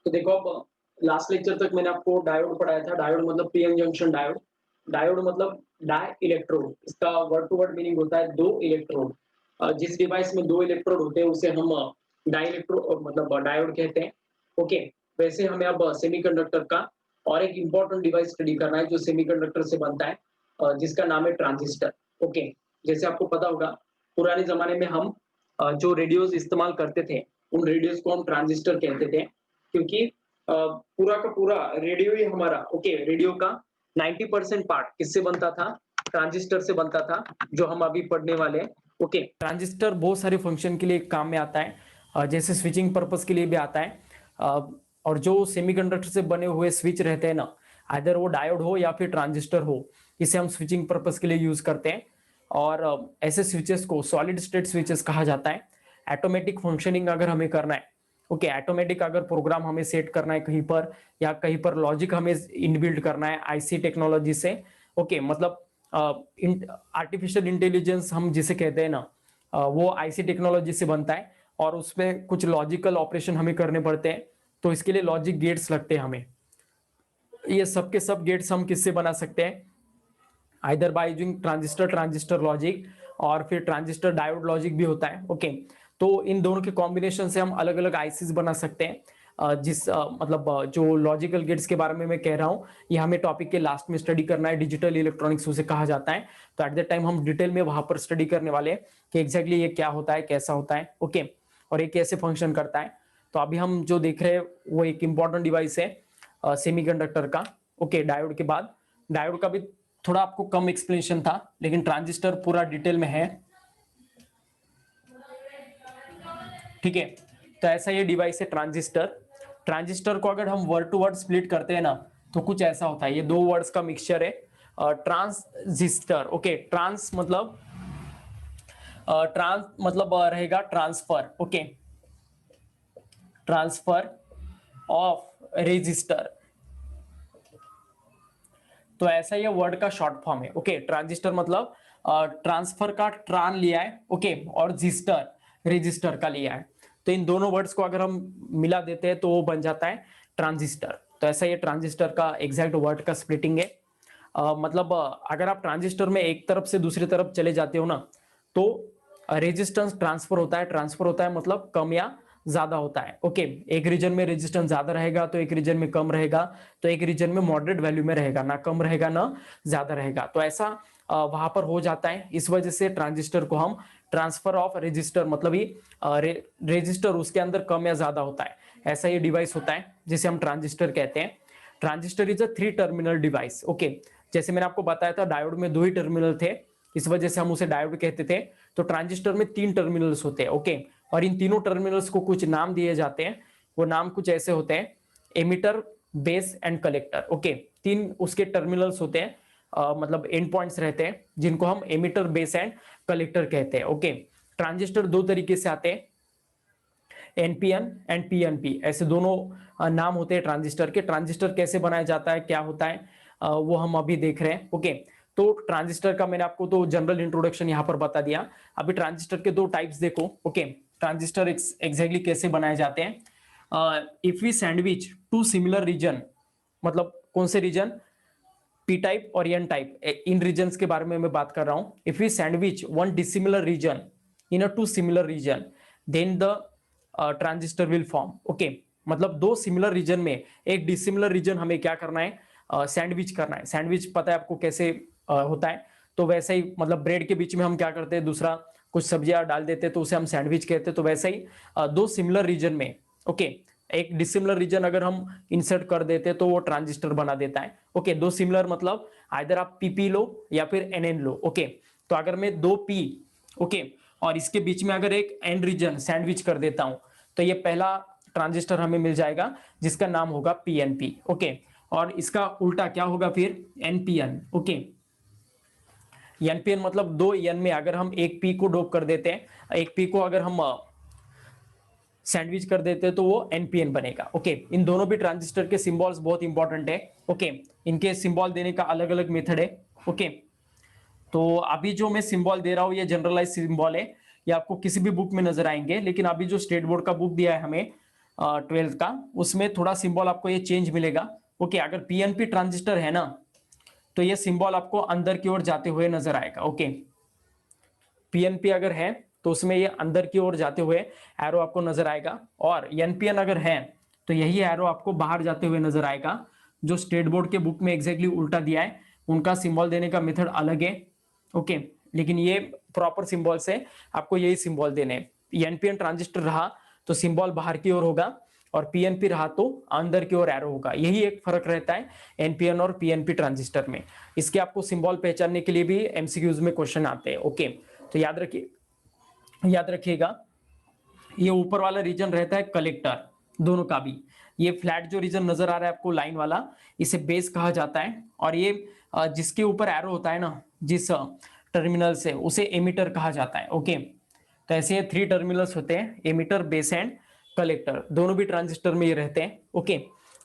तो देखो अब लास्ट लेक्चर तक मैंने आपको डायोड पढ़ाया था। डायोड मतलब पीएन जंक्शन डायोड। डायोड मतलब डाई इलेक्ट्रोड। इसका वर्ड टू वर्ड मीनिंग होता है 2 इलेक्ट्रोड। जिस डिवाइस में 2 इलेक्ट्रोड होते हैं उसे हम डाई इलेक्ट्रो मतलब डायोड कहते हैं। ओके, वैसे हमें अब सेमीकंडक्टर का और एक इम्पोर्टेंट डिवाइस स्टडी करना है जो सेमीकंडक्टर से बनता है, जिसका नाम है ट्रांजिस्टर। ओके, जैसे आपको पता होगा पुराने जमाने में हम जो रेडियोज इस्तेमाल करते थे उन रेडियोज को हम ट्रांजिस्टर कहते थे, क्योंकि पूरा का पूरा रेडियो ही हमारा, ओके, रेडियो का 90% पार्ट किससे बनता था? ट्रांजिस्टर से बनता था, जो हम अभी पढ़ने वाले हैं। ओके, ट्रांजिस्टर बहुत सारे फंक्शन के लिए काम में आता है, जैसे स्विचिंग पर्पस के लिए भी आता है। और जो सेमीकंडक्टर से बने हुए स्विच रहते हैं ना, आइदर वो डायोड हो या फिर ट्रांजिस्टर हो, इसे हम स्विचिंग पर्पस के लिए यूज करते हैं। और ऐसे स्विचेस को सॉलिड स्टेट स्विचेस कहा जाता है। ऑटोमेटिक फंक्शनिंग अगर हमें करना है, ओके, ऑटोमेटिक अगर प्रोग्राम हमें सेट करना है कहीं पर, या कहीं पर लॉजिक हमें इनबिल्ड करना है आईसी टेक्नोलॉजी से, ओके, मतलब आर्टिफिशियल इंटेलिजेंस हम जिसे कहते हैं ना, वो आईसी टेक्नोलॉजी से बनता है। और उसमें कुछ लॉजिकल ऑपरेशन हमें करने पड़ते हैं, तो इसके लिए लॉजिक गेट्स लगते हैं हमें। ये सब के सब गेट्स हम किससे बना सकते हैं? Either by using transistor transistor logic, और फिर ट्रांजिस्टर डायोड लॉजिक भी होता है। ओके, तो इन दोनों के कॉम्बिनेशन से हम अलग अलग आईसीज बना सकते हैं। मतलब जो लॉजिकल गेट्स के बारे में मैं कह रहा हूँ, ये हमें टॉपिक के लास्ट में स्टडी करना है। डिजिटल इलेक्ट्रॉनिक्स उसे कहा जाता है। तो एट द टाइम हम डिटेल में वहां पर स्टडी करने वाले हैं कि एग्जैक्टली ये क्या होता है, कैसा होता है, ओके, और ये कैसे फंक्शन करता है। तो अभी हम जो देख रहे हैं वो एक इंपॉर्टेंट डिवाइस है सेमीकंडक्टर का। ओके, डायोड के बाद, डायोड का भी थोड़ा आपको कम एक्सप्लेनेशन था, लेकिन ट्रांजिस्टर पूरा डिटेल में है। ठीक है, तो ऐसा ये डिवाइस है ट्रांजिस्टर। ट्रांजिस्टर को अगर हम वर्ड टू वर्ड स्प्लिट करते हैं ना, तो कुछ ऐसा होता है। ये दो वर्ड्स का मिक्सचर है, ट्रांजिस्टर। ओके, ट्रांस मतलब रहेगा transfer. Okay, transfer of resistor. तो ऐसा ये वर्ड का शॉर्ट फॉर्म है। ओके, ट्रांजिस्टर मतलब ट्रांसफर का ट्रान लिया है, ओके, और जिस्टर रेजिस्टर का लिया है। तो इन दोनों वर्ड्स को अगर हम मिला देते हैं तो वो बन जाता है ट्रांजिस्टर। तो ऐसा ये ट्रांजिस्टर का एग्जैक्ट वर्ड का स्प्लिटिंग है। मतलब अगर आप ट्रांजिस्टर में एक तरफ से दूसरी तरफ चले जाते हो ना, तो रेजिस्टेंस ट्रांसफर होता है। ट्रांसफर होता है मतलब कम या ज्यादा होता है। ओके, एक रीजन में रेजिस्टेंस ज्यादा रहेगा तो एक रीजन में कम रहेगा, तो एक रीजन में मॉडरेट वैल्यू में रहेगा, ना कम रहेगा ना ज्यादा रहेगा। तो ऐसा वहां पर हो जाता है। इस वजह से ट्रांजिस्टर को हम ट्रांसफर ऑफ रेजिस्टर, मतलब ही रेजिस्टर उसके अंदर कम या ज्यादा होता है, ऐसा ये डिवाइस होता है जिसे हम ट्रांजिस्टर कहते हैं। Transistor is a 3 terminal device. Okay, जैसे मैंने आपको बताया था डायोड में 2 ही टर्मिनल थे, इस वजह से हम उसे डायोड कहते थे। तो ट्रांजिस्टर में 3 टर्मिनल्स होते हैं। ओके, और इन तीनों टर्मिनल्स को कुछ नाम दिए जाते हैं। वो नाम कुछ ऐसे होते हैं, emitter, base and collector. Okay, 3 उसके टर्मिनल्स होते हैं, मतलब एंड पॉइंट्स रहते हैं, जिनको हम एमिटर, बेस एंड कलेक्टर कहते हैं। ओके, ट्रांजिस्टर 2 तरीके से आते हैं, एनपीएन एंड पीएनपी, ऐसे दोनों नाम होते हैं ट्रांजिस्टर के। ट्रांजिस्टर कैसे बनाया जाता है, क्या होता है, वो हम अभी देख रहे हैं। ओके, तो ट्रांजिस्टर का मैंने आपको तो जनरल इंट्रोडक्शन यहाँ पर बता दिया। अभी ट्रांजिस्टर के 2 टाइप्स देखो। ओके, ट्रांजिस्टर एग्जैक्टली कैसे बनाए जाते हैं। If we sandwich 2 similar region, मतलब कौन से रीजन, पी टाइप और एन टाइप, इन रीजन के बारे में मैं बात कर रहा हूं। If we sandwich 1 dissimilar region in a 2 similar region, then the transistor will form. Okay, मतलब 2 सिमिलर रीजन में एक डिसिमिलर रीजन हमें क्या करना है, सैंडविच करना है। सैंडविच पता है आपको कैसे होता है? तो वैसे ही, मतलब ब्रेड के बीच में हम क्या करते हैं, दूसरा कुछ सब्जियां डाल देते हैं, तो उसे हम सैंडविच कहते हैं। तो वैसे ही 2 सिमिलर रीजन में, ओके, एक डिसिमिलर रीजन अगर हम इंसर्ट कर देते तो वो ट्रांजिस्टर बना देता है। ओके, 2 सिमिलर मतलब आइदर आप पीपी लो या फिर एनएन लो। ओके, तो अगर मैं 2 पी, ओके, और इसके बीच में अगर एक एन रीजन सैंडविच कर देता हूं, तो ये पहला ट्रांजिस्टर हमें मिल जाएगा, जिसका नाम होगा पीएनपी। ओके, और इसका उल्टा क्या होगा फिर, एनपीएन। ओके, एनपीएन मतलब 2 एन में अगर हम एक पी को डोप कर देते हैं, एक पी को अगर हम सैंडविच कर देते हैं, तो वो एनपीएन बनेगा। ओके, इन दोनों भी ट्रांजिस्टर के सिंबल्स बहुत इंपॉर्टेंट है। ओके, इनके सिंबल देने का अलग अलग मेथड है। ओके, तो अभी जो मैं सिंबल दे रहा हूं ये जनरलाइज सिंबल है, ये आपको किसी भी बुक में नजर आएंगे, लेकिन अभी जो स्टेट बोर्ड का बुक दिया है हमें, ट्वेल्थ का, उसमें थोड़ा सिंबल आपको ये चेंज मिलेगा। ओके, अगर पीएनपी ट्रांजिस्टर है ना तो ये सिंबल आपको अंदर की ओर जाते हुए नजर आएगा। ओके, पीएनपी अगर है तो उसमें ये अंदर की ओर जाते हुए एरो आपको नजर आएगा, और एनपीएन अगर है तो यही एरो आपको बाहर जाते हुए नजर आएगा। जो स्टेट बोर्ड के बुक में एग्जैक्टली उल्टा दिया है, उनका सिंबल देने का मेथड अलग है। ओके, लेकिन ये प्रॉपर सिंबल से आपको यही सिंबल देने हैं। एनपीएन ट्रांजिस्टर रहा तो सिंबल बाहर की ओर होगा, और पीएनपी रहा तो अंदर की ओर एरो होगा। यही एक फर्क रहता है एनपीएन और पीएनपी ट्रांजिस्टर में। इसके आपको सिंबल पहचानने के लिए भी एमसीक्यूज में क्वेश्चन आते हैं। ओके, तो याद रखिएगा, ये ऊपर वाला रीजन रहता है कलेक्टर, दोनों का भी। ये फ्लैट जो रीजन नजर आ रहा है आपको लाइन वाला, इसे बेस कहा जाता है, और ये जिसके ऊपर एरो होता है ना, जिस टर्मिनल से, उसे एमिटर कहा जाता है। ओके, तो ऐसे ये 3 टर्मिनल्स होते हैं, एमिटर, बेस एंड कलेक्टर, दोनों भी ट्रांजिस्टर में ये रहते हैं। ओके,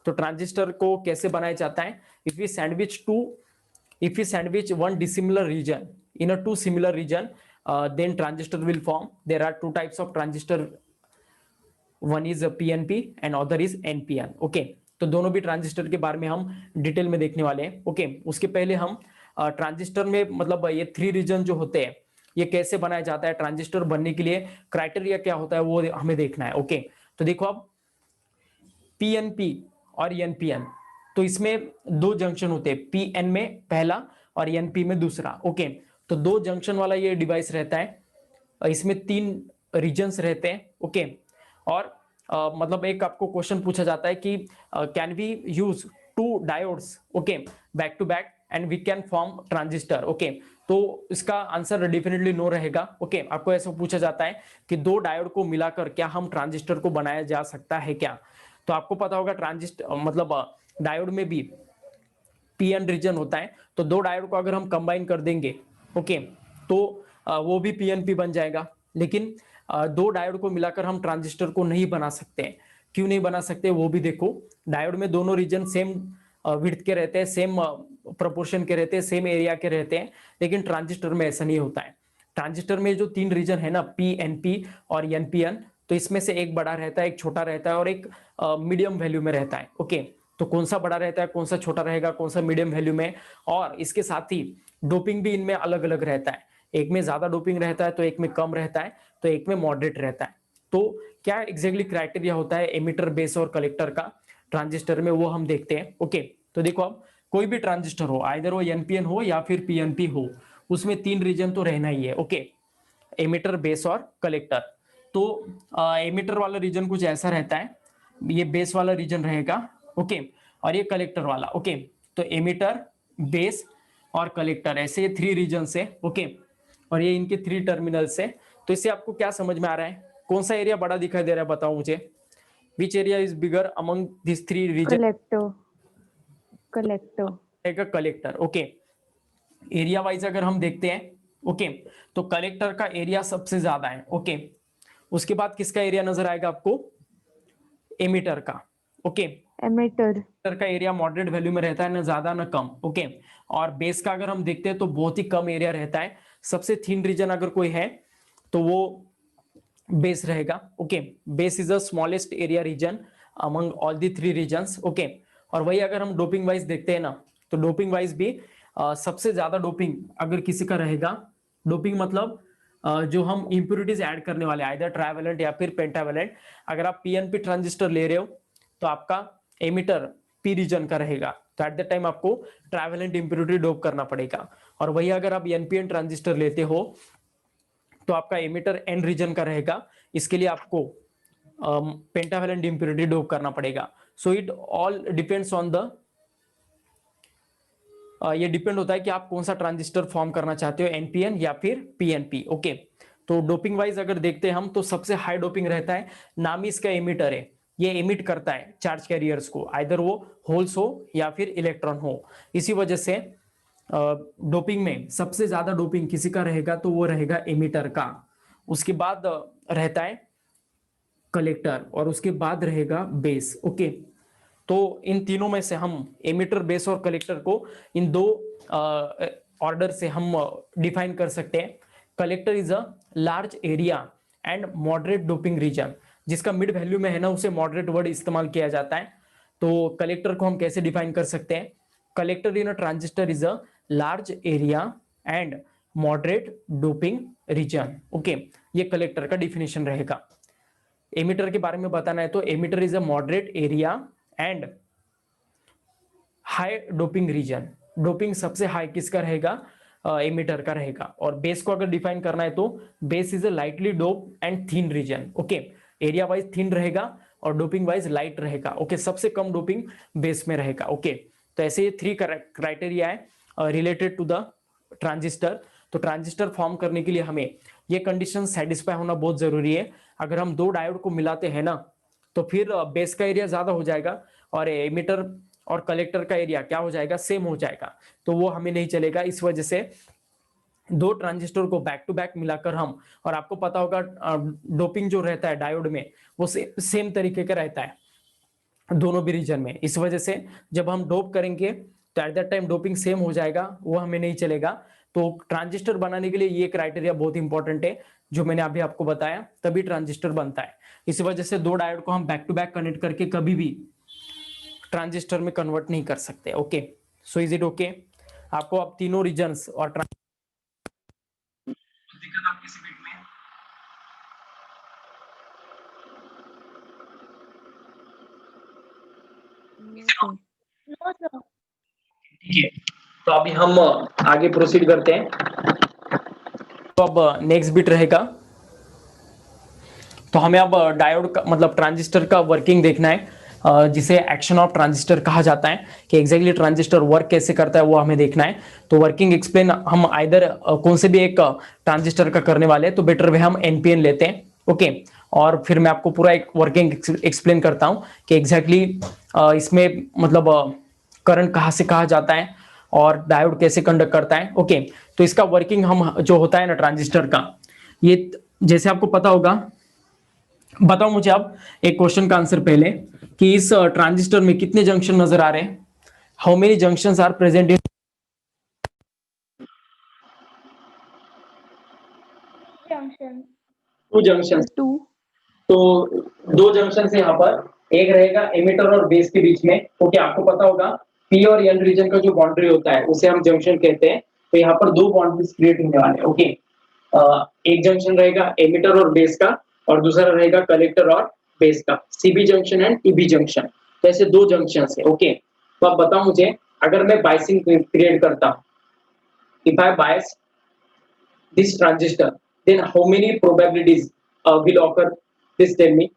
तो ट्रांजिस्टर को कैसे बनाया जाता है? If we sandwich one dissimilar region in a two similar region, then transistor will form. There are two types of transistor, one is a PNP and other is NPN. Okay, तो दोनों भी transistor के बारे में हम detail में देखने वाले हैं। ओके, उसके पहले हम ट्रांजिस्टर में मतलब ये 3 रीजन जो होते हैं, ये कैसे बनाया जाता है, ट्रांजिस्टर बनने के लिए क्राइटेरिया क्या होता है, वो हमें देखना है। ओके, तो देखो अब पीएनपी और एनपीएन, तो इसमें 2 जंक्शन होते हैं, पीएन में पहला और एनपी में दूसरा। ओके, तो 2 जंक्शन वाला ये डिवाइस रहता है, इसमें 3 रीजन्स रहते हैं। ओके, और मतलब एक आपको क्वेश्चन पूछा जाता है कि can we use 2 diodes, okay, back to back and we can form transistor. Okay, तो इसका आंसर डेफिनेटली नो रहेगा। ओके, आपको ऐसा पूछा जाता है कि 2 डायोड को मिलाकर क्या हम ट्रांजिस्टर को बनाया जा सकता है क्या? तो आपको पता होगा ट्रांजिस्टर मतलब डायोड में भी पीएन रीजन होता है, तो 2 डायोड को अगर हम कंबाइन कर देंगे, ओके, तो वो भी पीएनपी बन जाएगा। लेकिन 2 डायोड को मिलाकर हम ट्रांजिस्टर को नहीं बना सकते हैं। क्यों नहीं बना सकते वो भी देखो। डायोड में दोनों रीजन सेम विड्थ के रहते हैं, सेम प्रोपोर्शन के रहते हैं, सेम एरिया के रहते हैं, लेकिन ट्रांजिस्टर में ऐसा नहीं होता है। ट्रांजिस्टर में जो 3 रीजन है ना, पीएनपी और एनपीएन, तो इसमें से एक बड़ा रहता है, एक छोटा रहता है, और एक मीडियम वैल्यू में रहता है। ओके, तो कौन सा बड़ा रहता है, कौन सा छोटा रहेगा, कौन सा मीडियम वैल्यू में, और इसके साथ ही डोपिंग भी इनमें अलग अलग रहता है। एक में ज्यादा डोपिंग रहता है, तो एक में कम रहता है, तो एक में मॉडरेट रहता है। तो क्या एग्जैक्टली क्राइटेरिया होता है एमिटर, बेस और कलेक्टर का ट्रांजिस्टर में, वो हम देखते हैं। ओके, तो देखो अब कोई भी ट्रांजिस्टर हो, आइदर वो एनपीएन हो या फिर पीएनपी हो, उसमें 3 रीजन तो रहना ही है। ओके, एमिटर, बेस और कलेक्टर। तो एमिटर वाला रीजन कुछ ऐसा रहता है, ये बेस वाला रीजन रहेगा। ओके, और ये कलेक्टर वाला। ओके, तो एमिटर, बेस और कलेक्टर, ऐसे ये 3 रीजन से। ओके, और ये इनके 3 टर्मिनल से। तो इससे आपको क्या समझ में आ रहा है, कौन सा एरिया बड़ा दिखाई दे रहा है, बताओ मुझे। Which area is bigger among this 3 region? Collector. Okay, area wise अगर हम देखते हैं, ओके, तो कलेक्टर का एरिया सबसे ज्यादा है। ओके, उसके बाद किसका एरिया नजर आएगा आपको? एमिटर का। ओके, एमिटर का एरिया मॉडरेट वैल्यू में रहता है, ना ज्यादा ना कम। ओके, और बेस का अगर हम देखते हैं तो बहुत ही कम एरिया रहता है। सबसे थिन रीजन अगर कोई है तो वो बेस रहेगा। Okay, base is the smallest area region among all the 3 regions. Okay, और वही अगर हम डोपिंग वाइज देखते हैं ना, तो डोपिंग वाइज भी सबसे ज्यादा डोपिंग अगर किसी का रहेगा, डोपिंग मतलब जो हम इंप्योरिटीज ऐड करने वाले, आइदर ट्राइवेलेंट या फिर पेंटावेलेंट। अगर आप पीएनपी ट्रांजिस्टर ले रहे हो तो आपका एमिटर पी रीजन का रहेगा, तो एट द टाइम आपको ट्राइवेलेंट इंप्योरिटी डोप करना पड़ेगा। और वही अगर आप एनपीएन ट्रांजिस्टर लेते हो तो आपका एमिटर एन रीजन का रहेगा, इसके लिए आपको पेंटावेलेंट इंप्योरिटी डोप करना पड़ेगा। So it all depends on the, ये डिपेंड होता है कि आप कौन सा ट्रांजिस्टर फॉर्म करना चाहते हो, एनपीएन या फिर पीएनपी। ओके, तो डोपिंग वाइज अगर देखते हैं हम, तो सबसे हाई डोपिंग रहता है, नाम ही इसका एमिटर है, ये एमिट करता है चार्ज कैरियर्स को, आइदर वो होल्स हो या फिर इलेक्ट्रॉन हो। इसी वजह से डोपिंग में सबसे ज्यादा डोपिंग किसी का रहेगा तो वो रहेगा एमिटर का। उसके बाद रहता है कलेक्टर, और उसके बाद रहेगा बेस। ओके, तो इन तीनों में से हम एमिटर, बेस और कलेक्टर को इन 2 ऑर्डर से हम डिफाइन कर सकते हैं। Collector is a large area and moderate doping region, जिसका मिड वैल्यू में है ना उसे मॉडरेट वर्ड इस्तेमाल किया जाता है। तो कलेक्टर को हम कैसे डिफाइन कर सकते हैं? Collector in a transistor is a large area and moderate doping region. Okay, ये कलेक्टर का डिफिनेशन रहेगा। एमिटर के बारे में बताना है तो emitter is a moderate area and high doping region. Doping सबसे हाई किसका रहेगा? एमिटर का रहेगा। और बेस को अगर डिफाइन करना है तो base is a lightly dope and thin region. Okay, area wise thin रहेगा और डोपिंग वाइज लाइट रहेगा। ओके, सबसे कम डोपिंग बेस में रहेगा। ओके, तो ऐसे ये 3 क्राइटेरिया है रिलेटेड टू द ट्रांजिस्टर। तो ट्रांजिस्टर फॉर्म करने के लिए हमें ये कंडीशन सेटिस्फाई होना बहुत जरूरी है। अगर हम 2 डायोड को मिलाते हैं ना तो फिर बेस का एरिया ज्यादा हो जाएगा और एमिटर और कलेक्टर का एरिया क्या हो जाएगा? सेम हो जाएगा। तो वो हमें नहीं चलेगा। इस वजह से 2 ट्रांजिस्टर को बैक टू बैक मिलाकर हम, और आपको पता होगा डोपिंग जो रहता है डायोड में वो सेम तरीके का रहता है दोनों भी रीजन में। इस वजह से जब हम डोप करेंगे तो at that time doping same हो जाएगा, वो हमें नहीं चलेगा। तो ट्रांजिस्टर बनाने के लिए ये क्राइटेरिया बहुत इंपॉर्टेंट है जो मैंने अभी आपको बताया, तभी ट्रांजिस्टर बनता है। इस वजह से 2 डायोड को हम बैक टू बैक कनेक्ट करके कभी भी ट्रांजिस्टर में कन्वर्ट नहीं कर सकते। Okay, so is it okay? आपको अब तीनों रीजन्स और दिक्कत आपकी सीट में? ठीक है, तो अभी हम आगे प्रोसीड करते हैं। तो अब नेक्स्ट बिट रहेगा, तो हमें अब डायोड का मतलब ट्रांजिस्टर का वर्किंग देखना है, जिसे एक्शन ऑफ ट्रांजिस्टर कहा जाता है कि एग्जैक्टली ट्रांजिस्टर वर्क कैसे करता है वो हमें देखना है। तो वर्किंग एक्सप्लेन हम आइदर कौन से भी एक ट्रांजिस्टर का करने वाले हैं तो बेटर वे हम एनपीएन लेते हैं। ओके, और फिर मैं आपको पूरा एक वर्किंग एक्सप्लेन करता हूं कि एग्जैक्टली इसमें मतलब करंट कहां से कहा जाता है और डायोड कैसे कंडक्ट करता है। ओके, तो इसका वर्किंग हम जो होता है ना ट्रांजिस्टर का, ये जैसे आपको पता होगा, बताओ मुझे आप एक क्वेश्चन का आंसर पहले कि इस ट्रांजिस्टर में कितने जंक्शन नजर आ रहे हैं? How many junctions are present in? Two junction. Two. तो 2 जंक्शन है यहाँ पर, एक रहेगा एमिटर और बेस के बीच में। ओके, आपको पता होगा पी और एन रीजन का जो बाउंड्री होता है उसे हम जंक्शन कहते हैं। तो यहाँ पर 2 बाउंड्रीज क्रिएट होने वाले हैं। ओके, एक जंक्शन रहेगा एमिटर और बेस का और दूसरा रहेगा कलेक्टर और बेस का, CB junction and EB junction. तो ऐसे 2 जंक्शन है। ओके, तो आप बताओ मुझे, अगर मैं बायसिंग क्रिएट करता हूं, if I bias this transistor, then how many probabilities will occur? Please tell me.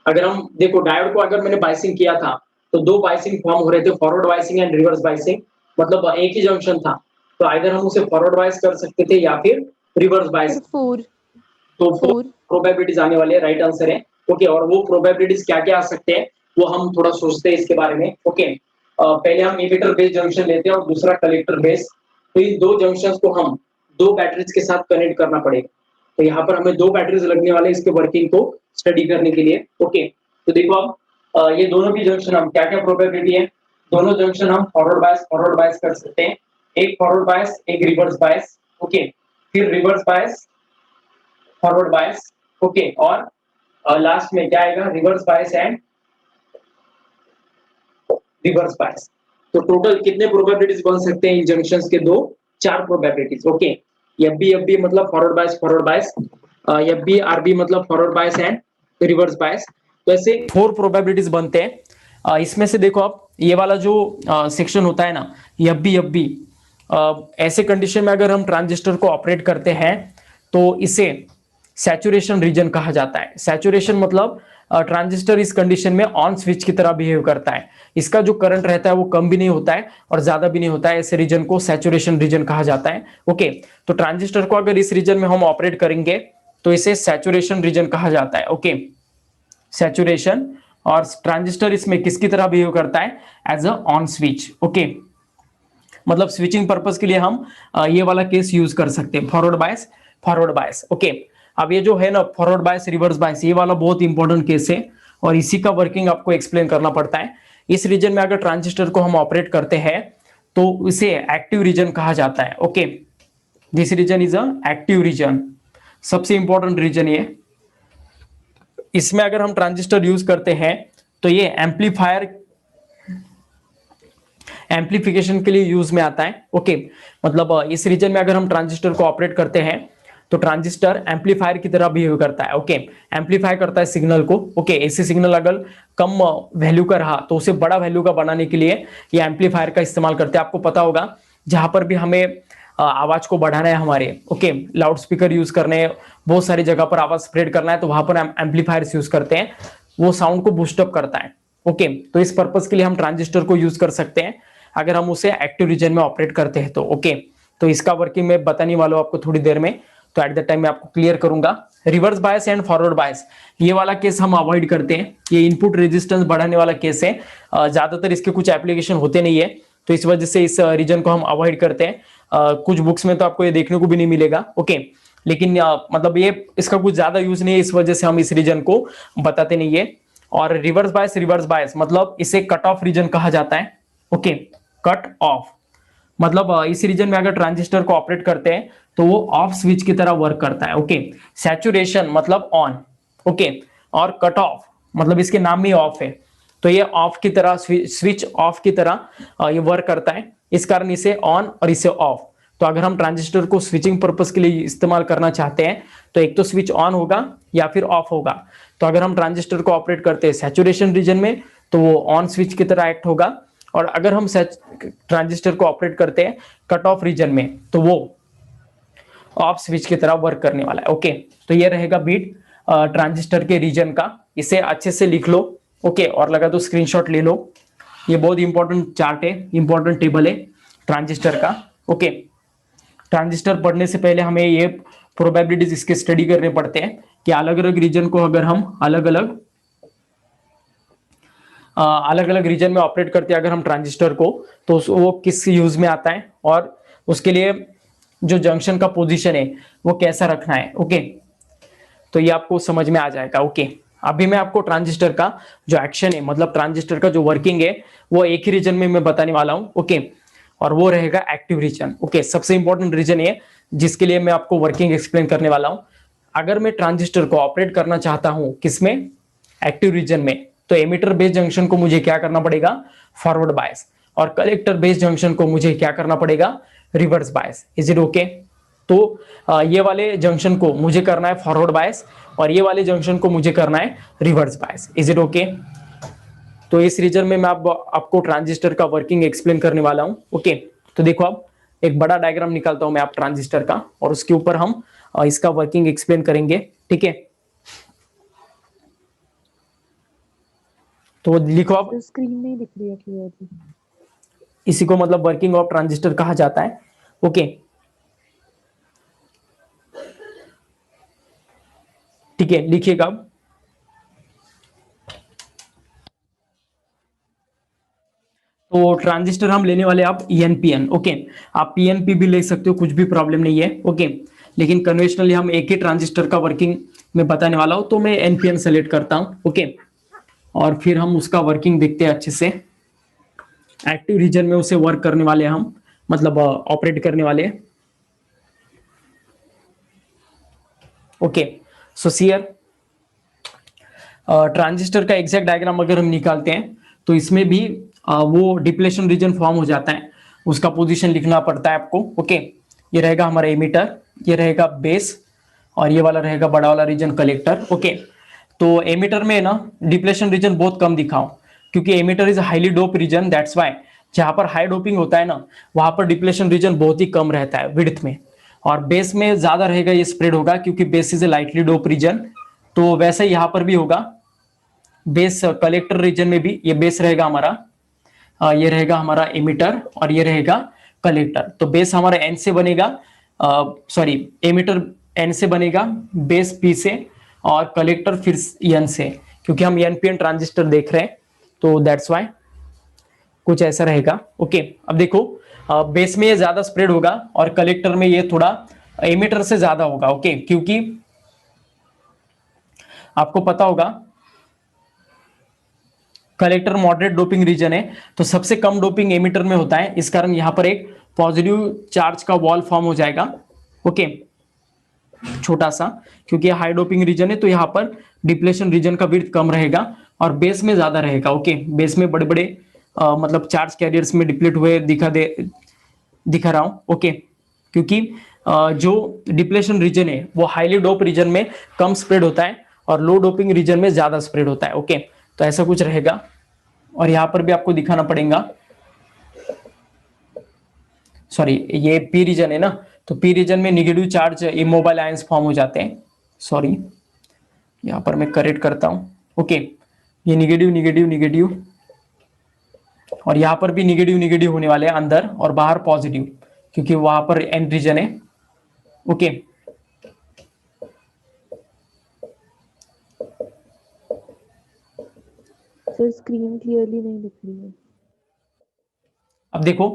अगर हम देखो डायोड को अगर मैंने बायसिंग किया था तो 2 बायसिंग फॉर्म हो रहे थे, forward biasing and reverse biasing. मतलब एक ही जंक्शन था तो आइदर हम उसे फॉरवर्ड बायस कर सकते थे या फिर रिवर्स बायस। 4 तो 4 प्रोबेबिलिटीज आने वाले हैं, राइट आंसर है। ओके, और वो प्रोबेबिलिटीज क्या क्या आ सकते हैं वो हम थोड़ा सोचते हैं इसके बारे में। ओके, पहले हम एमिटर बेस जंक्शन लेते हैं और दूसरा कलेक्टर बेस। तो इन 2 जंक्शंस को हम 2 बैटरीज के साथ कनेक्ट करना पड़ेगा। तो यहाँ पर हमें 2 बैटरीज लगने वाले इसके वर्किंग को स्टडी करने के लिए। ओके, तो देखो अब ये दोनों भी जंक्शन हम क्या क्या प्रोबेबिलिटी है, दोनों जंक्शन हम फॉरवर्ड बायस कर सकते हैं, एक फॉरवर्ड बायस एक रिवर्स बायस। ओके, फिर reverse bias forward bias. Okay, और लास्ट में क्या आएगा? Reverse bias and reverse bias. तो टोटल कितने प्रोबेबिलिटीज बन सकते हैं इन जंक्शंस के? 2, 4 प्रोबेबिलिटीज। ओके, एफ बी मतलब forward bias, F B R B मतलब forward bias and reverse bias. तो ऐसे 4 प्रोबेबिलिटीज बनते हैं। इसमें से देखो आप ये वाला जो सेक्शन होता है ना, एफ बी, ऐसे कंडीशन में अगर हम ट्रांजिस्टर को ऑपरेट करते हैं तो इसे सैचुरेशन रीजन कहा जाता है। सैचुरेशन मतलब ट्रांजिस्टर इस कंडीशन में ऑन स्विच की तरह बिहेव करता है। इसका जो करंट रहता है वो कम भी नहीं होता है और ज्यादा भी नहीं होता है। ऐसे रीजन को सैचुरेशन रीजन कहा जाता है। ओके, तो ट्रांजिस्टर को अगर इस रीजन में हम ऑपरेट करेंगे तो इसे सैचुरेशन रीजन कहा जाता है। Okay, saturation. और ट्रांजिस्टर इसमें किसकी तरह बिहेव करता है? As a on switch. Okay, मतलब स्विचिंग पर्पस के लिए हम ये वाला केस यूज कर सकते हैं, फॉरवर्ड बायस। ओके, अब ये जो है ना फॉरवर्ड बायस रिवर्स बायस, ये वाला बहुत इंपॉर्टेंट केस है और इसी का वर्किंग आपको एक्सप्लेन करना पड़ता है। इस रीजन में अगर ट्रांजिस्टर को हम ऑपरेट करते हैं तो इसे एक्टिव रीजन कहा जाता है। Okay, this region is a active region, सबसे इंपॉर्टेंट रीजन ये। इसमें अगर हम ट्रांजिस्टर यूज करते हैं तो ये एम्पलीफिकेशन के लिए यूज में आता है। ओके, मतलब इस रीजन में अगर हम ट्रांजिस्टर को ऑपरेट करते हैं तो ट्रांजिस्टर एम्पलीफायर की तरह बिहेव करता है। ओके, एम्पलीफाई करता है सिग्नल को। ओके, ऐसे सिग्नल अगर कम वैल्यू का रहा तो उसे बड़ा वैल्यू का बनाने के लिए ये एम्पलीफायर का इस्तेमाल करते हैं। आपको पता होगा जहां पर भी हमें आवाज को बढ़ाना है हमारे, ओके, लाउड स्पीकर यूज करने हैं, बहुत सारी जगह पर आवाज स्प्रेड करना है तो वहां पर हम एम्पलीफायर्स यूज करते हैं, वो साउंड को बूस्टअप करता है। ओके, तो इस पर्पज के लिए हम ट्रांजिस्टर को यूज कर सकते हैं अगर हम उसे एक्टिव रीजन में ऑपरेट करते हैं तो। ओके, तो इसका वर्किंग मैं बताने वाला हूं आपको थोड़ी देर में, तो एट द टाइम मैं आपको क्लियर करूंगा। Reverse bias and forward bias, ये वाला केस हम अवॉइड करते हैं, ये इनपुट रेजिस्टेंस बढ़ाने वाला केस है। ज्यादातर इसके कुछ एप्लीकेशन होते नहीं है तो इस वजह से इस रीजन को हम अवॉइड करते हैं। कुछ बुक्स में तो आपको ये देखने को भी नहीं मिलेगा। ओके, लेकिन मतलब ये इसका कुछ ज्यादा यूज नहीं है, इस वजह से हम इस रीजन को बताते नहीं है। और रिवर्स बायस मतलब इसे कट ऑफ रीजन कहा जाता है। ओके, कट ऑफ मतलब इस रीजन में अगर ट्रांजिस्टर को ऑपरेट करते हैं तो वो ऑफ स्विच की तरह वर्क करता है। ओके, सैचुरेशन मतलब ऑन। ओके, और कट ऑफ मतलब इसके नाम में ऑफ है तो ये ऑफ की तरह, स्विच ऑफ की तरह ये वर्क करता है, इस कारण इसे ऑन और इसे ऑफ। तो अगर हम ट्रांजिस्टर को स्विचिंग पर्पस के लिए इस्तेमाल करना चाहते हैं तो एक तो स्विच ऑन होगा या फिर ऑफ होगा। तो अगर हम ट्रांजिस्टर को ऑपरेट करते हैं सैचुरेशन रीजन में तो वो ऑन स्विच की तरह एक्ट होगा, और अगर हम ट्रांजिस्टर को ऑपरेट करते हैं कट ऑफ रीजन में तो वो ऑफ स्विच की तरह वर्क करने वाला है। ओके, तो ये रहेगा बीट ट्रांजिस्टर के रीजन का, इसे अच्छे से लिख लो। ओके, और लगा तो स्क्रीनशॉट ले लो, ये बहुत इंपॉर्टेंट चार्ट है, इंपॉर्टेंट टेबल है ट्रांजिस्टर का। ओके, ट्रांजिस्टर पढ़ने से पहले हमें ये प्रोबेबिलिटीज इसके स्टडी करने पड़ते हैं कि अलग अलग रीजन को अगर हम अलग अलग रीजन में ऑपरेट करते हैं अगर हम ट्रांजिस्टर को, तो वो किस यूज में आता है और उसके लिए जो जंक्शन का पोजीशन है वो कैसा रखना है। ओके, तो ये आपको समझ में आ जाएगा। ओके, अभी मैं आपको ट्रांजिस्टर का जो एक्शन है, मतलब ट्रांजिस्टर का जो वर्किंग है, वो एक ही रीजन में मैं बताने वाला हूं। ओके, और वो रहेगा एक्टिव रीजन। ओके, सबसे इंपॉर्टेंट रीजन है जिसके लिए मैं आपको वर्किंग एक्सप्लेन करने वाला हूं। अगर मैं ट्रांजिस्टर को ऑपरेट करना चाहता हूं किसमें, एक्टिव रीजन में, तो एमिटर बेस जंक्शन को मुझे क्या करना पड़ेगा, फॉरवर्ड बायस, और कलेक्टर बेस जंक्शन को मुझे क्या करना पड़ेगा, reverse bias. Is it okay? तो ये वाले जंक्शन को मुझे करना है फॉरवर्ड बायस और ये वाले जंक्शन को मुझे करना है reverse bias. Is it okay? तो इस रीजन में मैं आपको ट्रांजिस्टर का वर्किंग एक्सप्लेन करने वाला हूं। ओके, तो देखो अब एक बड़ा डायग्राम निकालता हूं मैं आप ट्रांजिस्टर का, और उसके ऊपर हम इसका वर्किंग एक्सप्लेन करेंगे। ठीक है, तो लिखो आप, स्क्रीन नहीं दिख रही है क्लियरली। इसी को मतलब वर्किंग ऑफ ट्रांजिस्टर कहा जाता है। ओके, ठीक है, लिखिएगा अब। तो ट्रांजिस्टर हम लेने वाले आप ENPN। ओके, आप PNP भी ले सकते हो, कुछ भी प्रॉब्लम नहीं है। ओके, लेकिन कन्वेंशनली हम एक ही ट्रांजिस्टर का वर्किंग में बताने वाला हूं तो मैं NPN सेलेक्ट करता हूं। ओके, और फिर हम उसका वर्किंग देखते हैं अच्छे से। एक्टिव रीजन में उसे वर्क करने वाले हम, मतलब ऑपरेट करने वाले। ओके, सो सियर ट्रांजिस्टर का एग्जैक्ट डायग्राम अगर हम निकालते हैं तो इसमें भी वो डिप्लेशन रीजन फॉर्म हो जाता है, उसका पोजीशन लिखना पड़ता है आपको। ओके, ये रहेगा हमारा एमिटर, ये रहेगा बेस, और ये वाला रहेगा बड़ा वाला रीजन कलेक्टर। ओके, तो एमिटर में ना डिप्लेशन रीजन बहुत कम दिखाओ, क्योंकि emitter is highly dope region, that's why जहां पर हाई डोपिंग होता है ना वहां पर डिप्लेशन रीजन बहुत ही कम रहता है विड्थ में, और बेस में ज्यादा रहेगा, ये स्प्रेड होगा क्योंकि base is a lightly dope region. तो वैसे यहां पर भी होगा, बेस कलेक्टर रीजन में भी ये बेस रहेगा हमारा, ये रहेगा हमारा एमिटर और ये रहेगा कलेक्टर। तो बेस हमारा N से बनेगा, सॉरी एमिटर N से बनेगा, बेस P से, और कलेक्टर फिर N से, क्योंकि हम NPN ट्रांजिस्टर देख रहे हैं तो दैट्स वाई कुछ ऐसा रहेगा। ओके, अब देखो बेस में ये ज्यादा स्प्रेड होगा और कलेक्टर में ये थोड़ा एमिटर से ज्यादा होगा। ओके, क्योंकि आपको पता होगा कलेक्टर मॉडरेट डोपिंग रीजन है तो सबसे कम डोपिंग एमिटर में होता है, इस कारण यहां पर एक पॉजिटिव चार्ज का वॉल फॉर्म हो जाएगा। ओके, छोटा सा, क्योंकि हाई डोपिंग रीजन है तो यहाँ पर डिप्लेशन रीजन का विड्थ कम रहेगा और बेस में ज्यादा रहेगा। ओके, बेस में बड़े बड़े मतलब चार्ज कैरियर्स में डिप्लेट हुए दिखा रहा हूँ। ओके, क्योंकि जो डिप्लेशन रीजन है वो हाईली डोप रीजन में कम स्प्रेड होता है और लो डोपिंग रीजन में ज्यादा स्प्रेड होता है। ओके, तो ऐसा कुछ रहेगा और यहाँ पर भी आपको दिखाना पड़ेगा। सॉरी, ये पी रीजन है ना, तो पी रीजन में negative charge immobile ions form हो जाते हैं। सॉरी, यहाँ पर मैं करेक्ट करता हूँ। ओके, ये निगेटिव निगेटिव निगेटिव और यहाँ पर भी निगेटिव निगेटिव होने वाले हैं अंदर और बाहर पॉजिटिव, क्योंकि वहां पर एन रीजन है। ओके, सर स्क्रीन क्लियरली नहीं दिख रही है। अब देखो,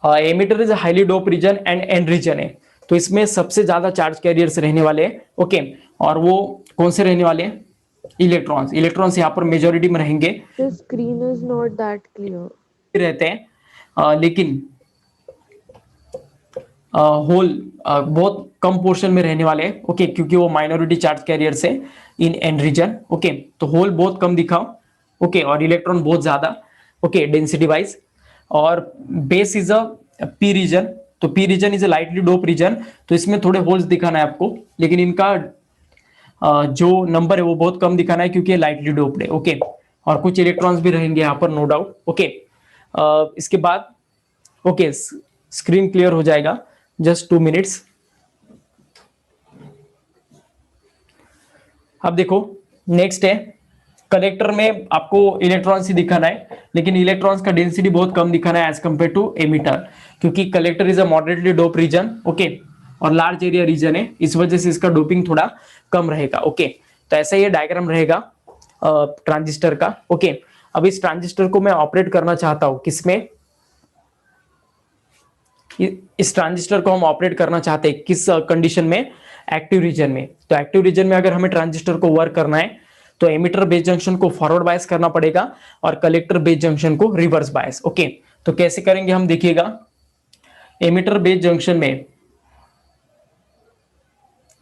emitter is highly dope region and N region है, तो इसमें सबसे ज्यादा चार्ज कैरियर्स रहने वाले हैं। ओके, और वो कौन से रहने वाले हैं? इलेक्ट्रॉन्स। इलेक्ट्रॉन्स यहाँ पर मेजोरिटी में रहेंगे, sir screen is not that clear. रहते हैं, लेकिन होल बहुत कम पोर्शन में रहने वाले हैं। ओके, क्योंकि वो माइनॉरिटी चार्ज कैरियर्स है इन एन रीजन। ओके, तो होल बहुत कम दिखाओ। ओके, और इलेक्ट्रॉन बहुत ज्यादा। Okay, density wise. और base is a P region, तो P region is a lightly dope region, तो इसमें थोड़े होल्स दिखाना है आपको, लेकिन इनका जो नंबर है वो बहुत कम दिखाना है क्योंकि लाइटली डोप्ड है। ओके, और कुछ इलेक्ट्रॉन्स भी रहेंगे यहाँ पर, नो डाउट। ओके, इसके बाद ओके स्क्रीन क्लियर हो जाएगा, जस्ट 2 मिनट्स। अब देखो, नेक्स्ट है कलेक्टर में आपको इलेक्ट्रॉन्स ही दिखाना है, लेकिन इलेक्ट्रॉन्स का डेंसिटी बहुत कम दिखाना है एज कंपेयर टू एमिटर, क्योंकि collector is a moderately dope region. Okay, और लार्ज एरिया रीजन है, इस वजह से इसका डोपिंग थोड़ा कम रहेगा। ओके, तो ऐसा ये डायग्राम रहेगा ट्रांजिस्टर का। ओके, अब इस ट्रांजिस्टर को मैं ऑपरेट करना चाहता हूं किसमें? इस ट्रांजिस्टर को हम ऑपरेट करना चाहते हैं किस कंडीशन में? एक्टिव रीजन में। तो एक्टिव रीजन में अगर हमें ट्रांजिस्टर को वर्क करना है तो एमिटर बेस जंक्शन को फॉरवर्ड बायस करना पड़ेगा और कलेक्टर बेस जंक्शन को रिवर्स बायस। ओके, तो कैसे करेंगे हम देखिएगा। एमिटर बेस जंक्शन में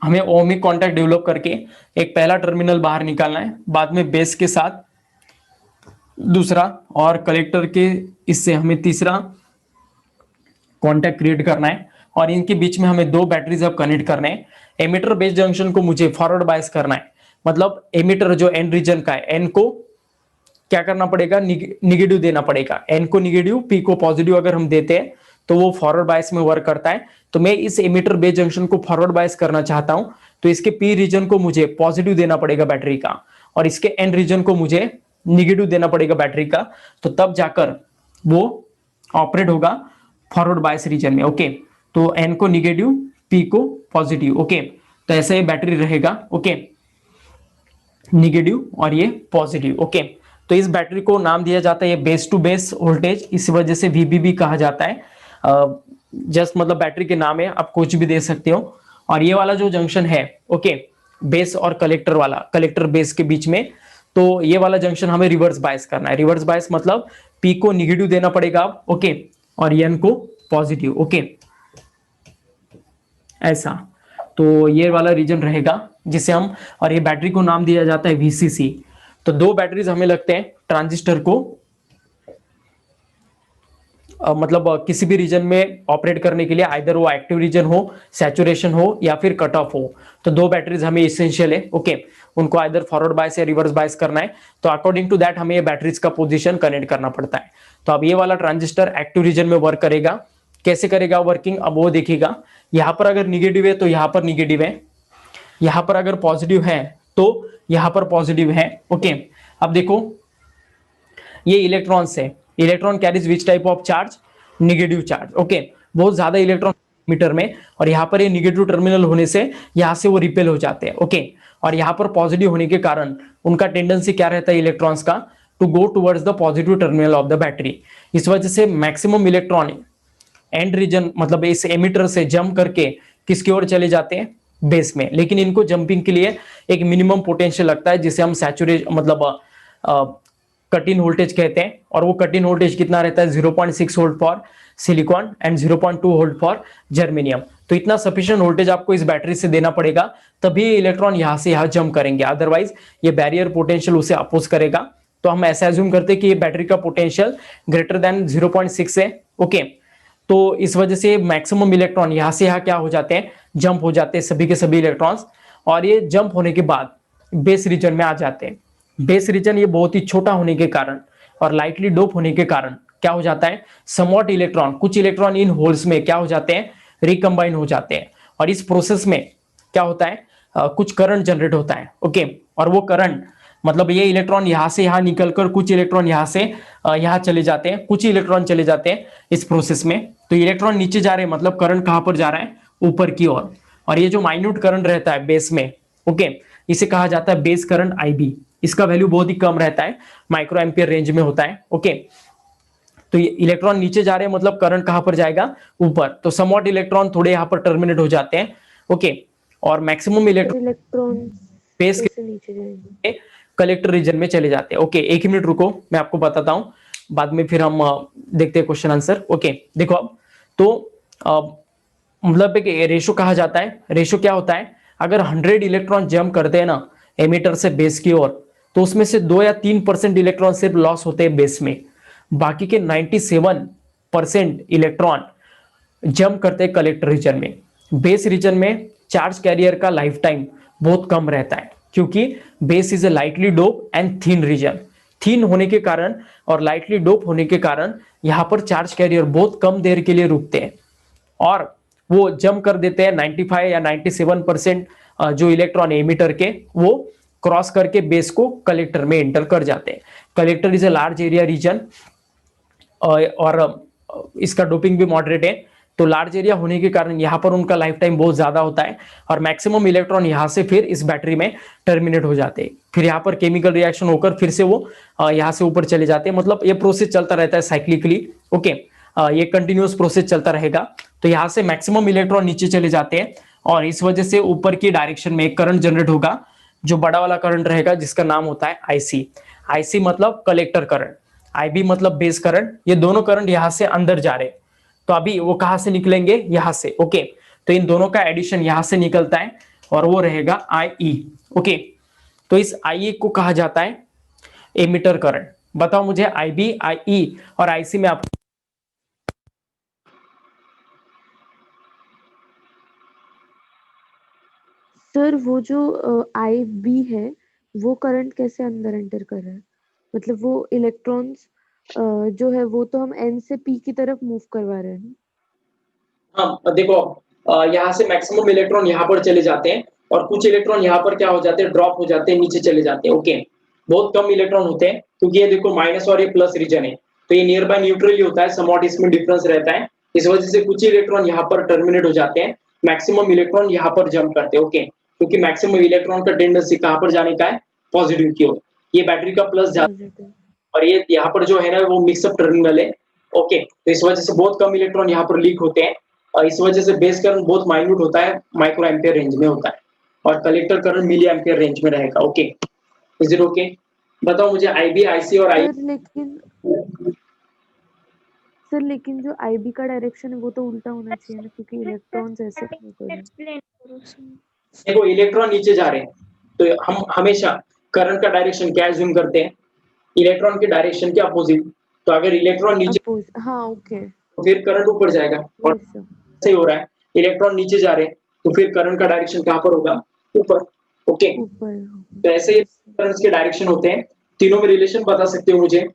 हमें ओमिक कॉन्टैक्ट डेवलप करके एक पहला टर्मिनल बाहर निकालना है, बाद में बेस के साथ दूसरा और कलेक्टर के इससे हमें तीसरा कॉन्टैक्ट क्रिएट करना है और इनके बीच में हमें 2 बैटरीज अब कनेक्ट करने हैं। एमिटर बेस जंक्शन को मुझे फॉरवर्ड बायस करना है, मतलब एमिटर जो एन रीजन का है, एन को क्या करना पड़ेगा? निगेटिव देना पड़ेगा। एन को निगेटिव, पी को पॉजिटिव अगर हम देते हैं तो वो फॉरवर्ड बायस में वर्क करता है। तो मैं इस एमिटर बेस जंक्शन को फॉरवर्ड बायस करना चाहता हूं, तो इसके पी रीजन को मुझे पॉजिटिव देना पड़ेगा बैटरी का और इसके एन रीजन को मुझे निगेटिव देना पड़ेगा बैटरी का, तो तब जाकर वो ऑपरेट होगा फॉरवर्ड बायस रीजन में। ओके, तो एन को निगेटिव, पी को पॉजिटिव। ओके, तो ऐसा ये बैटरी रहेगा। ओके, निगेटिव और ये पॉजिटिव। ओके, तो इस बैटरी को नाम दिया जाता है ये बेस टू बेस वोल्टेज, इस वजह से वीबीबी कहा जाता है। जस्ट मतलब बैटरी के नाम है, आप कुछ भी दे सकते हो। और ये वाला जो जंक्शन है, ओके, बेस और कलेक्टर वाला, कलेक्टर बेस के बीच में, तो ये वाला जंक्शन हमें रिवर्स बायस करना है। रिवर्स बायस मतलब पी को निगेटिव देना पड़ेगा, ओके, और एन को पॉजिटिव। ओके, ऐसा, तो ये वाला रीजन रहेगा जिसे हम, और ये बैटरी को नाम दिया जाता है वीसीसी। तो 2 बैटरीज हमें लगते हैं ट्रांजिस्टर को मतलब किसी भी रीजन में ऑपरेट करने के लिए, आइदर वो एक्टिव रीजन हो, सैचुरेशन हो या फिर कट ऑफ हो, तो 2 बैटरीज हमें इसेंशियल है। ओके, उनको आइदर फॉरवर्ड बायस या रिवर्स बायस करना है, तो अकॉर्डिंग टू दैट हमें ये बैटरीज का पोजीशन कनेक्ट करना पड़ता है। तो अब ये वाला ट्रांजिस्टर एक्टिव रीजन में वर्क करेगा। कैसे करेगा वर्किंग, अब वो देखिएगा। यहां पर अगर निगेटिव है तो यहां पर निगेटिव है, यहां पर अगर पॉजिटिव है तो यहां पर पॉजिटिव है। ओके, अब देखो ये इलेक्ट्रॉन्स है, electron carries which type of charge? Negative charge. Okay, बहुत ज्यादा इलेक्ट्रॉन मीटर में, और यहाँ पर ये निगेटिव टर्मिनल होने से यहाँ से वो रिपेल हो जाते हैं। ओके, और यहाँ पर पॉजिटिव होने के कारण उनका टेंडेंसी क्या रहता है इलेक्ट्रॉन्स का? To go towards the positive terminal of the battery. इस वजह से मैक्सिमम इलेक्ट्रॉन एंड रीजन मतलब इस एमिटर से जंप करके किसकी ओर चले जाते हैं? बेस में। लेकिन इनको जंपिंग के लिए एक मिनिमम पोटेंशियल लगता है जिसे हम सैचुरेशन मतलब कट इन वोल्टेज कहते हैं, और वो कट इन वोल्टेज कितना रहता है 0.6 volt for silicon and 0.2 volt for germanium. तो इतना सफिशिएंट वोल्टेज आपको इस बैटरी से देना पड़ेगा, तभी ये इलेक्ट्रॉन यहां से यहां जंप करेंगे, अदरवाइज ये बैरियर पोटेंशियल उसे अपोज करेगा। तो हम ऐसे एज्यूम करते हैं कि ये बैटरी का पोटेंशियल ग्रेटर देन 0.6 है। ओके, तो इस वजह से मैक्सिमम इलेक्ट्रॉन यहां से यहां क्या हो जाते हैं, जंप हो जाते हैं सभी के सभी इलेक्ट्रॉन्स, और ये जंप होने के बाद बेस रीजन में आ जाते हैं। बेस रीजन ये बहुत ही छोटा होने के कारण और लाइटली डोप होने के कारण क्या हो जाता है, समवॉट इलेक्ट्रॉन, कुछ इलेक्ट्रॉन इन होल्स में क्या हो जाते हैं, रिकंबाइन हो जाते हैं, और इस प्रोसेस में क्या होता है, कुछ करंट जनरेट होता है। ओके, और वो करंट मतलब ये इलेक्ट्रॉन यहां से यहां निकलकर कुछ इलेक्ट्रॉन यहां से यहां चले जाते हैं, कुछ इलेक्ट्रॉन चले जाते हैं इस प्रोसेस में। तो इलेक्ट्रॉन नीचे जा रहे हैं, मतलब करंट कहां पर जा रहा है, ऊपर की ओर। और ये जो माइन्यूट करंट रहता है बेस में, ओके, इसे कहा जाता है बेस करंट आईबी। इसका वैल्यू बहुत ही कम रहता है, माइक्रो एम्पियर रेंज में होता है। ओके, तो ये इलेक्ट्रॉन नीचे जा रहे हैं, मतलब करंट कहां पर जाएगा, ऊपर। तो समवॉट इलेक्ट्रॉन थोड़े यहां पर टर्मिनेट हो जाते हैं। ओके, और मैक्सिमम इलेक्ट्रॉन बेस कैसे नीचे जाएंगे? के कलेक्टर रीजन में चले जाते हैं। ओके, एक ही मिनट रुको, मैं आपको बताता हूं, बाद में फिर हम देखते हैं क्वेश्चन आंसर। ओके, देखो अब तो मतलब एक रेशो कहा जाता है। रेशो क्या होता है, अगर 100 इलेक्ट्रॉन जंप करते हैं ना एमिटर से बेस की ओर, तो उसमें से 2 या 3% इलेक्ट्रॉन सिर्फ लॉस होते हैं बेस में, बाकी के 97% इलेक्ट्रॉन जंप करते हैं कलेक्टर रीजन में। बेस रीजन में चार्ज कैरियर का लाइफ टाइम बहुत कम रहता है, क्योंकि base is a lightly dope and thin region. Thin होने के कारण और लाइटली डोप होने के कारण यहां पर चार्ज कैरियर बहुत कम देर के लिए रुकते हैं, और वो जंप कर देते हैं 95 या 97% जो इलेक्ट्रॉन एमिटर के, वो क्रॉस करके बेस को कलेक्टर में एंटर कर जाते हैं। Collector is a large area region, और इसका डोपिंग भी मॉडरेट है। तो लार्ज एरिया होने के कारण यहाँ पर उनका लाइफ टाइम बहुत ज्यादा होता है, और मैक्सिमम इलेक्ट्रॉन यहाँ से फिर इस बैटरी में टर्मिनेट हो जाते हैं। फिर यहाँ पर केमिकल रिएक्शन होकर फिर से वो यहाँ से ऊपर चले जाते हैं। मतलब ये प्रोसेस चलता रहता है साइक्लिकली। ओके, ये कंटिन्यूअस प्रोसेस चलता रहेगा। तो यहाँ से मैक्सिमम इलेक्ट्रॉन नीचे चले जाते हैं, और इस वजह से ऊपर की डायरेक्शन में एक करंट जनरेट होगा, जो बड़ा वाला करंट रहेगा, जिसका नाम होता है आईसी। आईसी मतलब कलेक्टर करंट, आईबी मतलब बेस करंट। ये दोनों करंट यहां से अंदर जा रहे हैं, तो अभी वो कहां से निकलेंगे, यहां से। ओके, तो इन दोनों का एडिशन यहां से निकलता है, और वो रहेगा आई। ओके, तो इस आई को कहा जाता है एमिटर करंट। बताओ मुझे आईबी, आई और आईसी में आपको सर वो जो आई बी है, वो करंट कैसे अंदर एंटर कर रहा है? मतलब वो इलेक्ट्रॉन्स जो है वो तो हम एन से पी की तरफ मूव करवा रहे हैं ना? हाँ देखो, यहाँ से मैक्सिमम इलेक्ट्रॉन यहाँ पर चले जाते हैं, और कुछ इलेक्ट्रॉन यहाँ पर क्या हो जाते हैं, ड्रॉप हो जाते हैं, नीचे चले जाते हैं। ओके, बहुत कम इलेक्ट्रॉन होते हैं, क्योंकि ये देखो माइनस और ये प्लस रीजन है, तो ये नियर बाय न्यूट्रल ही होता है, समवॉट इसमें डिफरेंस रहता है। इस वजह से कुछ इलेक्ट्रॉन यहाँ पर टर्मिनेट हो जाते हैं, मैक्सिमम इलेक्ट्रॉन यहाँ पर जंप करते हैं। ओके, क्योंकि मैक्सिमम इलेक्ट्रॉन का टेंडेंसी कहाँ पर जाने का है, पॉजिटिव की ओर। ये बैटरी का प्लस जाता है, पॉजिटिव। और ये यहाँ पर जो है ना वो मिक्सअप टर्मिनल है। ओके, तो इस वजह से बहुत कम इलेक्ट्रॉन यहाँ पर लीक होते हैं, और इस वजह से बेस करंट बहुत माइन्यूट होता है, माइक्रो एम्पियर रेंज में होता है, और collector current milliampere range में रहेगा। Okay, is it okay? बताओ मुझे आईबी, आईसी और आई। सर लेकिन जो आईबी का डायरेक्शन है वो तो उल्टा होना चाहिए ना, क्योंकि इलेक्ट्रॉन्स ऐसे मूव कर रहे हैं। देखो इलेक्ट्रॉन नीचे जा रहे हैं, तो हम हमेशा करंट का डायरेक्शन क्या एज्यूम करते हैं, इलेक्ट्रॉन के डायरेक्शन के अपोजिट। तो अगर इलेक्ट्रॉन नीचे, हाँ ओके, तो फिर करंट ऊपर जाएगा, और सही हो रहा है, इलेक्ट्रॉन नीचे जा रहे हैं, तो फिर करंट का डायरेक्शन कहां पर होगा, ऊपर। ओके, ऊपर। तो ऐसे ही करंट्स के डायरेक्शन होते हैं। तीनों में रिलेशन बता सकते हो मुझे?